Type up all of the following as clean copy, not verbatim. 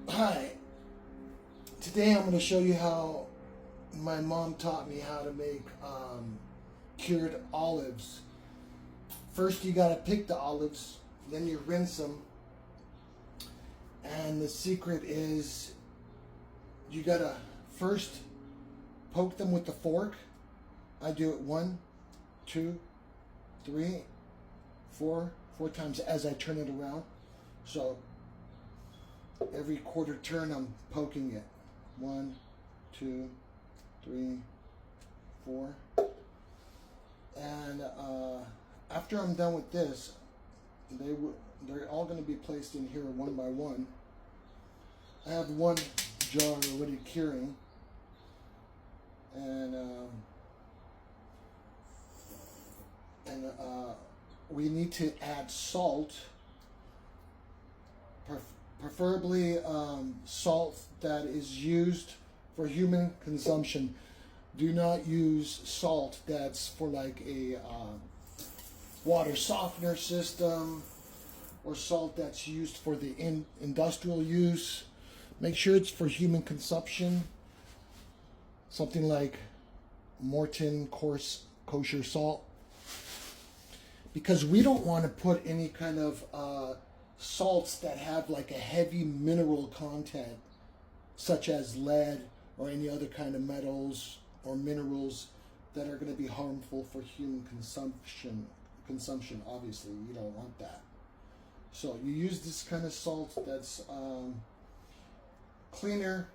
Hi, today I'm going to show you how my mom taught me how to make cured olives. First you got to pick the olives, then you rinse them, and the secret is you got to first poke them with the fork. I do it 1, 2, 3, 4 times as I turn it around. So every quarter turn I'm poking it. 1, 2, 3, 4. And after I'm done with this, they're all going to be placed in here one by one. I have one jar already curing, and we need to add salt, preferably salt that is used for human consumption. Do not use salt that's for like a water softener system or salt that's used for the industrial use. Make sure it's for human consumption. Something like Morton Coarse kosher salt. Because we don't want to put any kind of salts that have like a heavy mineral content, such as lead or any other kind of metals or minerals that are going to be harmful for human consumption. Obviously, you don't want that. So you use this kind of salt that's cleaner.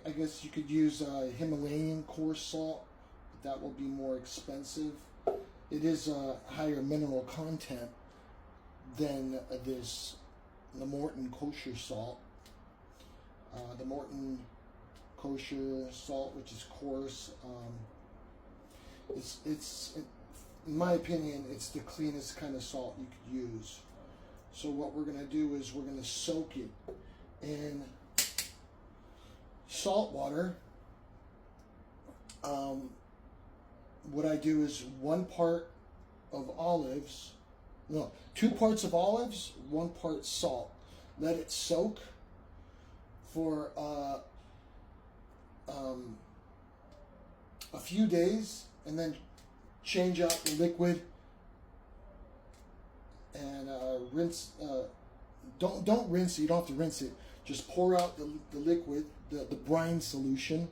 I guess you could use Himalayan coarse salt, but that will be more expensive. It is a higher mineral content than the Morton kosher salt. The Morton kosher salt, which is coarse, in my opinion, it's the cleanest kind of salt you could use. So what we're going to do is we're going to soak it in salt water. What I do is 1 part of olives, no, 2 parts of olives, 1 part salt. Let it soak for a few days, and then change out the liquid and rinse. Don't rinse it. You don't have to rinse it. Just pour out the liquid, the brine solution,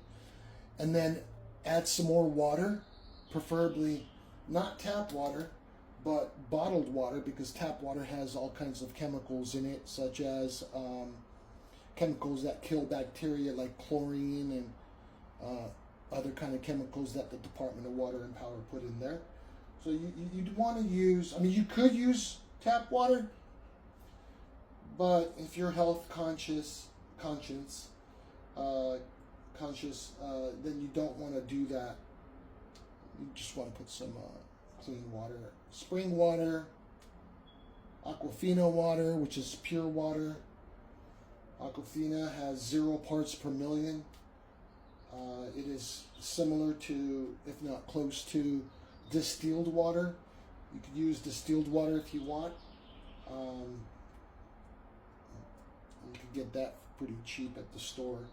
and then add some more water, preferably not tap water, but bottled water, because tap water has all kinds of chemicals in it, such as chemicals that kill bacteria like chlorine and other kind of chemicals that the Department of Water and Power put in there. So you'd want to use, I mean, you could use tap water, but if you're health conscious, then you don't want to do that. You just want to put some clean water, spring water, Aquafina water, which is pure water. Aquafina has 0 parts per million. It is similar to, if not close to, distilled water. You could use distilled water if you want. You could get that pretty cheap at the store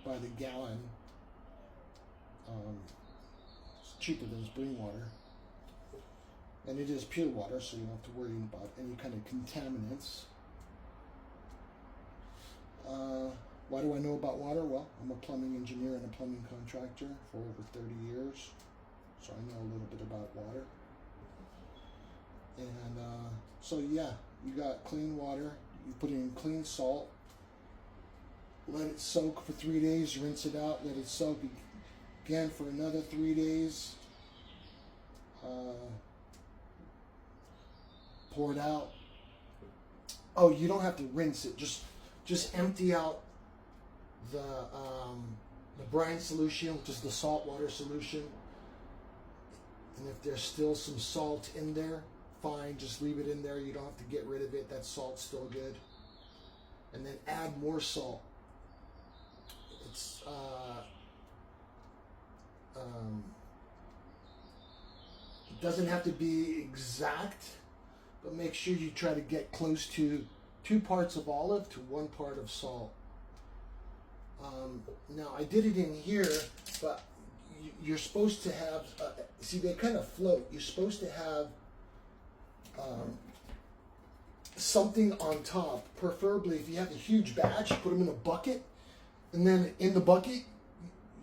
by the gallon. It's cheaper than spring water. And it is pure water, so you don't have to worry about any kind of contaminants. Why do I know about water? Well, I'm a plumbing engineer and a plumbing contractor for over 30 years, so I know a little bit about water. And so yeah, you got clean water, you put in clean salt, let it soak for 3 days, rinse it out, let it soak again for another 3 days, pour it out. Oh, you don't have to rinse it, just empty out the brine solution, which is the salt water solution. And if there's still some salt in there, fine, just leave it in there. You don't have to get rid of it. That salt's still good. And then add more salt. It's it doesn't have to be exact, but make sure you try to get close to 2 parts of olive to 1 part of salt. Now I did it in here, but you're supposed to have, see, they kind of float. You're supposed to have something on top, preferably if you have a huge batch, put them in a bucket, and then in the bucket,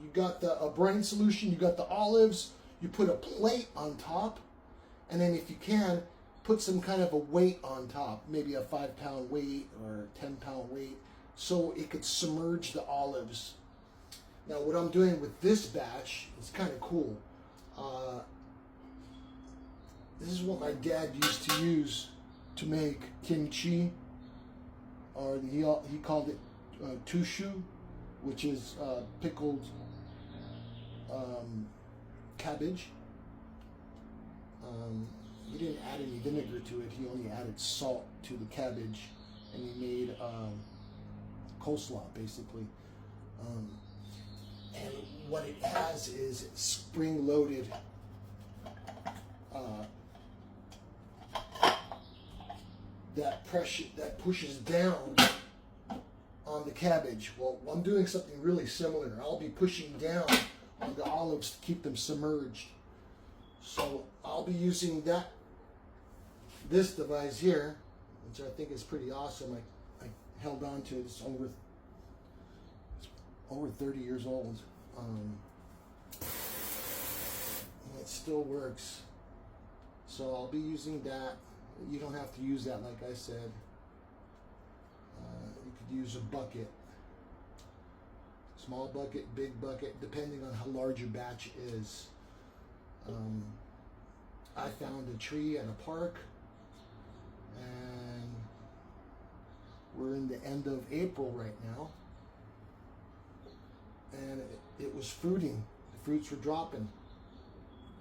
you got the brine solution, you got the olives, you put a plate on top, and then if you can, put some kind of a weight on top, maybe a 5-pound weight or 10-pound weight, so it could submerge the olives. Now what I'm doing with this batch is kind of cool. This is what my dad used to use to make kimchi, or he called it tushu, which is pickled cabbage. He didn't add any vinegar to it, he only added salt to the cabbage, and he made coleslaw, basically. And what it has is spring-loaded that pushes down on the cabbage. Well, I'm doing something really similar. I'll be pushing down on the olives to keep them submerged. So I'll be using this device here, which I think is pretty awesome. I held on to it. It's over 30 years old. And it still works. So I'll be using that. You don't have to use that, like I said. You could use a bucket. Small bucket, big bucket, depending on how large your batch is. I found a tree at a park, and we're in the end of April right now, and it was fruiting. The fruits were dropping.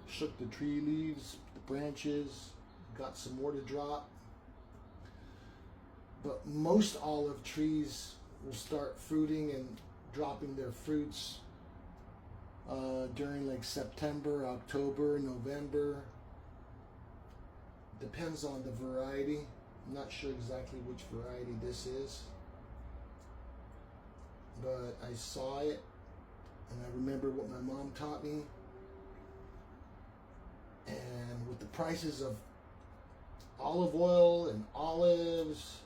Shook the tree leaves, the branches, got some more to drop. But most olive trees will start fruiting and dropping their fruits during like September, October, November. Depends on the variety. I'm not sure exactly which variety this is, but I saw it and I remember what my mom taught me. And with the prices of olive oil and olives,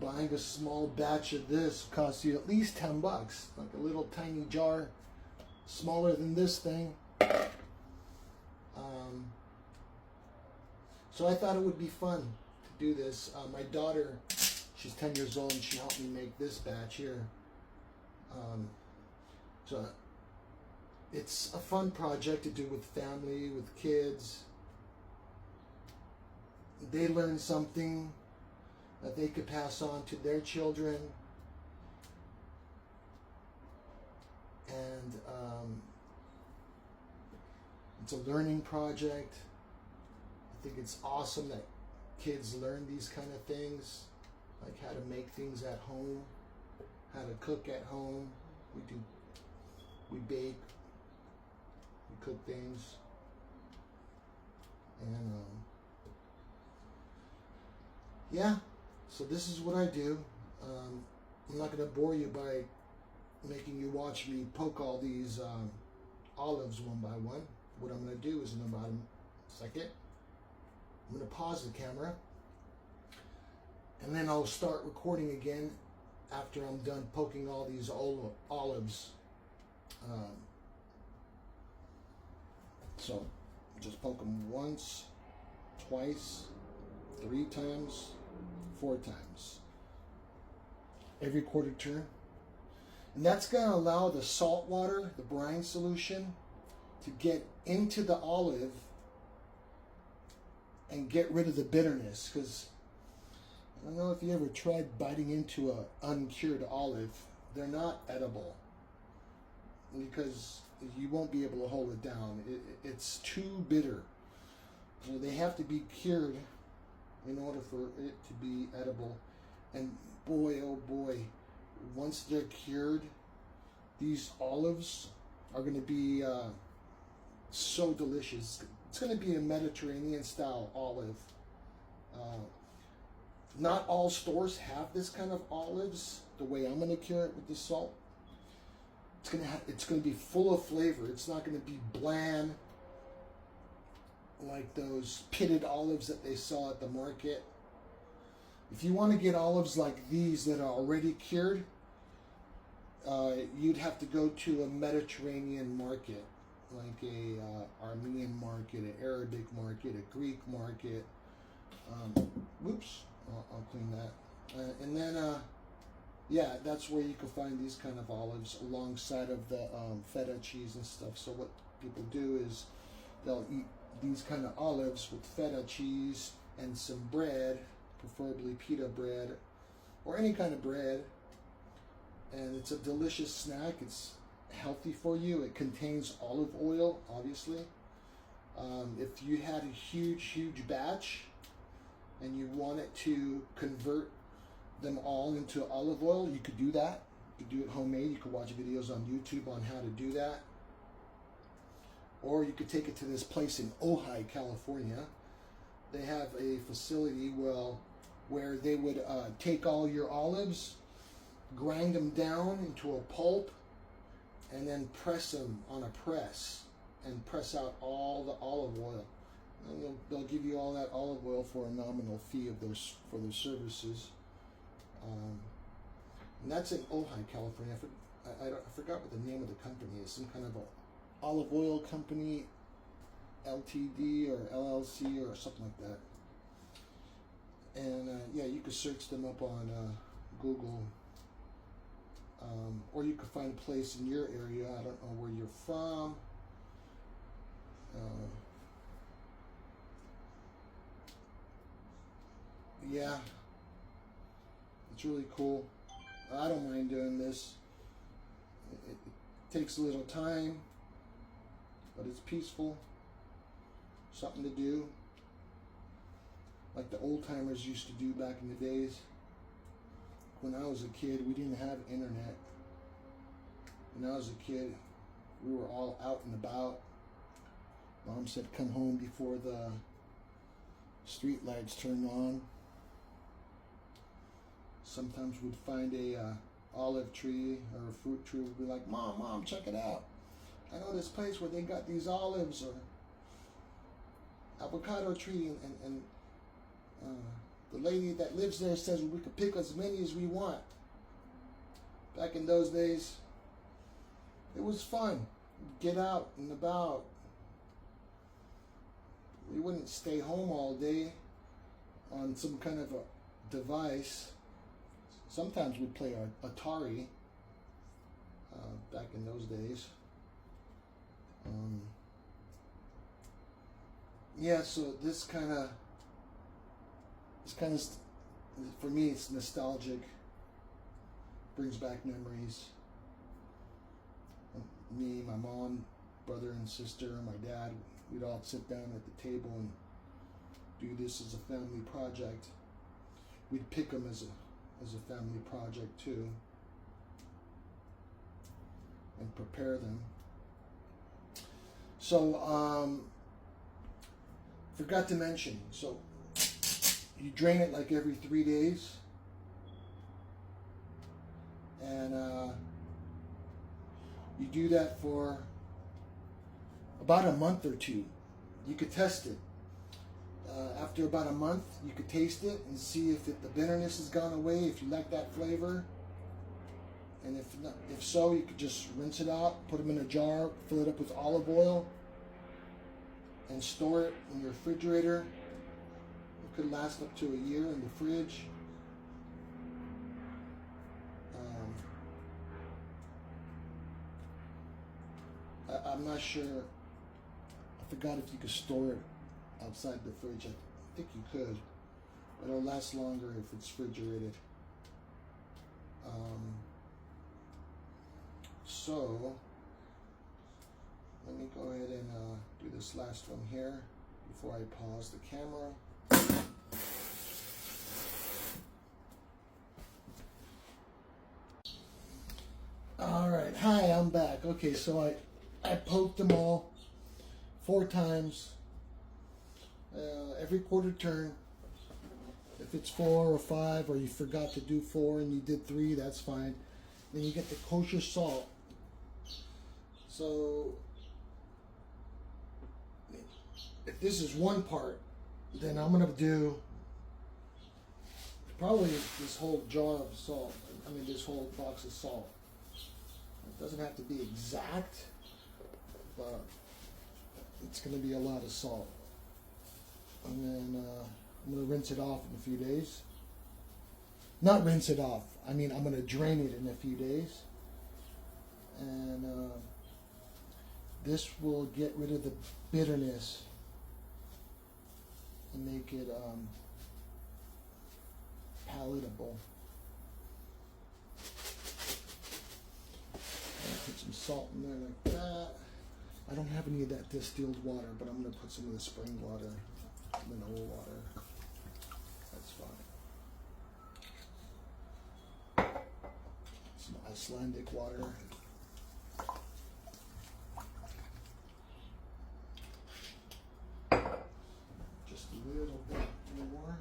buying a small batch of this costs you at least $10, like a little tiny jar, smaller than this thing. So I thought it would be fun to do this. My daughter, she's 10 years old, and she helped me make this batch here. So it's a fun project to do with family, with kids. They learn something that they could pass on to their children. And it's a learning project. I think it's awesome that kids learn these kind of things, like how to make things at home, how to cook at home. We bake, we cook things, and yeah. So this is what I do. I'm not going to bore you by making you watch me poke all these olives one by one. What I'm going to do is in about a second, I'm going to pause the camera, and then I'll start recording again after I'm done poking all these olives. So just poke them once, twice, 3 times, 4 times, every quarter turn. And that's going to allow the salt water, the brine solution, to get into the olive and get rid of the bitterness. Because I don't know if you ever tried biting into an uncured olive. They're not edible because you won't be able to hold it down. It's too bitter. So they have to be cured in order for it to be edible. And boy, oh boy, once they're cured, these olives are going to be so delicious. It's going to be a Mediterranean style olive. Not all stores have this kind of olives the way I'm going to cure it with the salt. It's going to be full of flavor. It's not going to be bland like those pitted olives that they sell at the market. If you want to get olives like these that are already cured, you'd have to go to a Mediterranean market, like a Armenian market, an Arabic market, a Greek market. Whoops, I'll clean that. And then, yeah, that's where you can find these kind of olives alongside of the feta cheese and stuff. So what people do is they'll eat these kind of olives with feta cheese and some bread, preferably pita bread or any kind of bread. And it's a delicious snack. It's healthy for you. It contains olive oil, obviously. If you had a huge batch and you wanted to convert them all into olive oil, you could do that. You could do it homemade. You could watch videos on YouTube on how to do that. Or you could take it to this place in Ojai, California. They have a facility where they would take all your olives, grind them down into a pulp, and then press them on a press and press out all the olive oil. And they'll give you all that olive oil for a nominal fee for their services. And that's in Ojai, California. I forgot what the name of the company is. Some kind of a olive oil company, LTD or LLC or something like that. And yeah, you could search them up on Google. Or you could find a place in your area. I don't know where you're from. Yeah, it's really cool. I don't mind doing this. It takes a little time, but it's peaceful. Something to do, like the old timers used to do back in the days. When I was a kid, we didn't have internet. When I was a kid, we were all out and about. Mom said, come home before the street lights turned on. Sometimes we'd find a olive tree or a fruit tree. We'd be like, Mom, check it out. I know this place where they got these olives or avocado tree, and the lady that lives there says we could pick as many as we want. Back in those days, it was fun. Get out and about. We wouldn't stay home all day on some kind of a device. Sometimes we'd play Atari back in those days. Yeah, so this kind of, for me, it's nostalgic. Brings back memories. Me, my mom, brother and sister, my dad, we'd all sit down at the table and do this as a family project. We'd pick them as a family project too, and prepare them. So, forgot to mention, so you drain it like every 3 days, and you do that for about a month or two. You could test it. After about a month, you could taste it and see if the bitterness has gone away, if you like that flavor. And if so, you could just rinse it out, put them in a jar, fill it up with olive oil, and store it in your refrigerator. It could last up to a year in the fridge. I'm not sure. I forgot if you could store it outside the fridge. I think you could, but it'll last longer if it's refrigerated. So let me go ahead and do this last one here before I pause the camera. All right, hi, I'm back. Okay, so I poked them all 4 times. Every quarter turn. If it's 4 or 5, or you forgot to do 4 and you did 3, that's fine. Then you get the kosher salt. So if this is one part, then I'm gonna do probably this whole jar of salt. I mean, this whole box of salt. It doesn't have to be exact, but it's gonna be a lot of salt. And then I'm gonna rinse it off in a few days. Not rinse it off. I mean, I'm gonna drain it in a few days, and this will get rid of the bitterness and make it palatable. I'll put some salt in there like that. I don't have any of that distilled water, but I'm going to put some of the spring water, mineral water. That's fine. Some Icelandic water. Just a little bit more.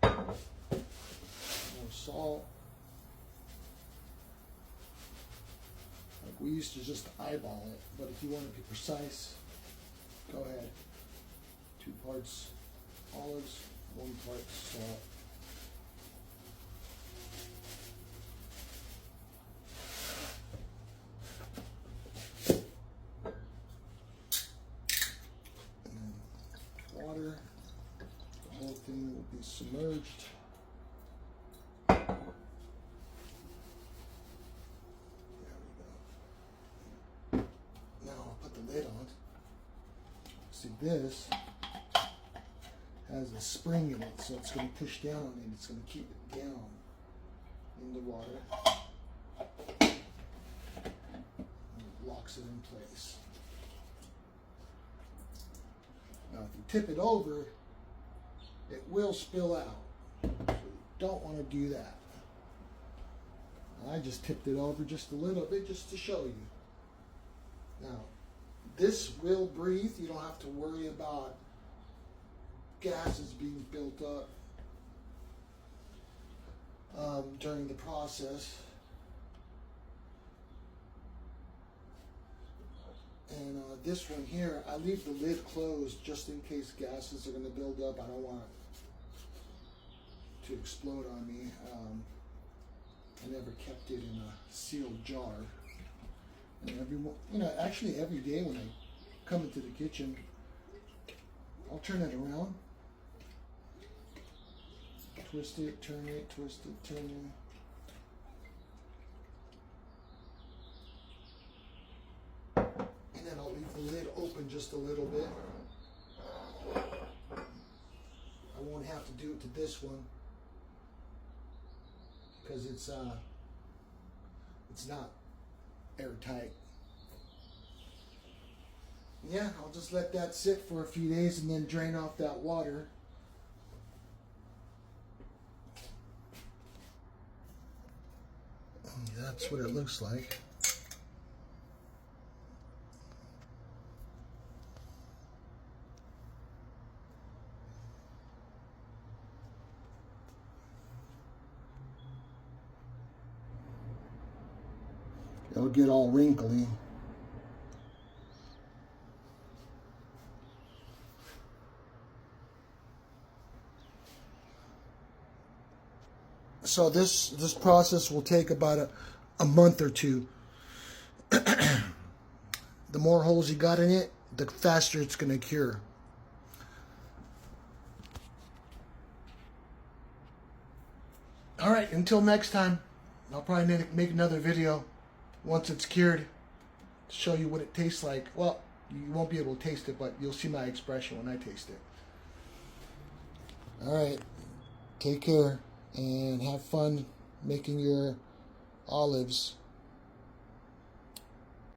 More salt. Like we used to just eyeball it, but if you want to be precise, go ahead. 2 parts olives, 1 part salt. And then water. The whole thing will be submerged. Lid on. See, this has a spring in it, so it's going to push down on it. It's going to keep it down in the water. And it locks it in place. Now, if you tip it over, it will spill out. So you don't want to do that. I just tipped it over just a little bit just to show you. Now, this will breathe. You don't have to worry about gases being built up during the process. And this one here, I leave the lid closed just in case gases are going to build up. I don't want it to explode on me. I never kept it in a sealed jar. And actually every day when I come into the kitchen, I'll turn it around, twist it, turn it, twist it, turn it, and then I'll leave the lid open just a little bit. I won't have to do it to this one because it's not airtight. Yeah, I'll just let that sit for a few days and then drain off that water. That's what it looks like. It'll get all wrinkly. So this process will take about a month or 2. The more holes you got in it, the faster it's going to cure. All right, until next time, I'll probably make another video once it's cured to show you what it tastes like. Well, you won't be able to taste it, but you'll see my expression when I taste it. All right, take care and have fun making your olives.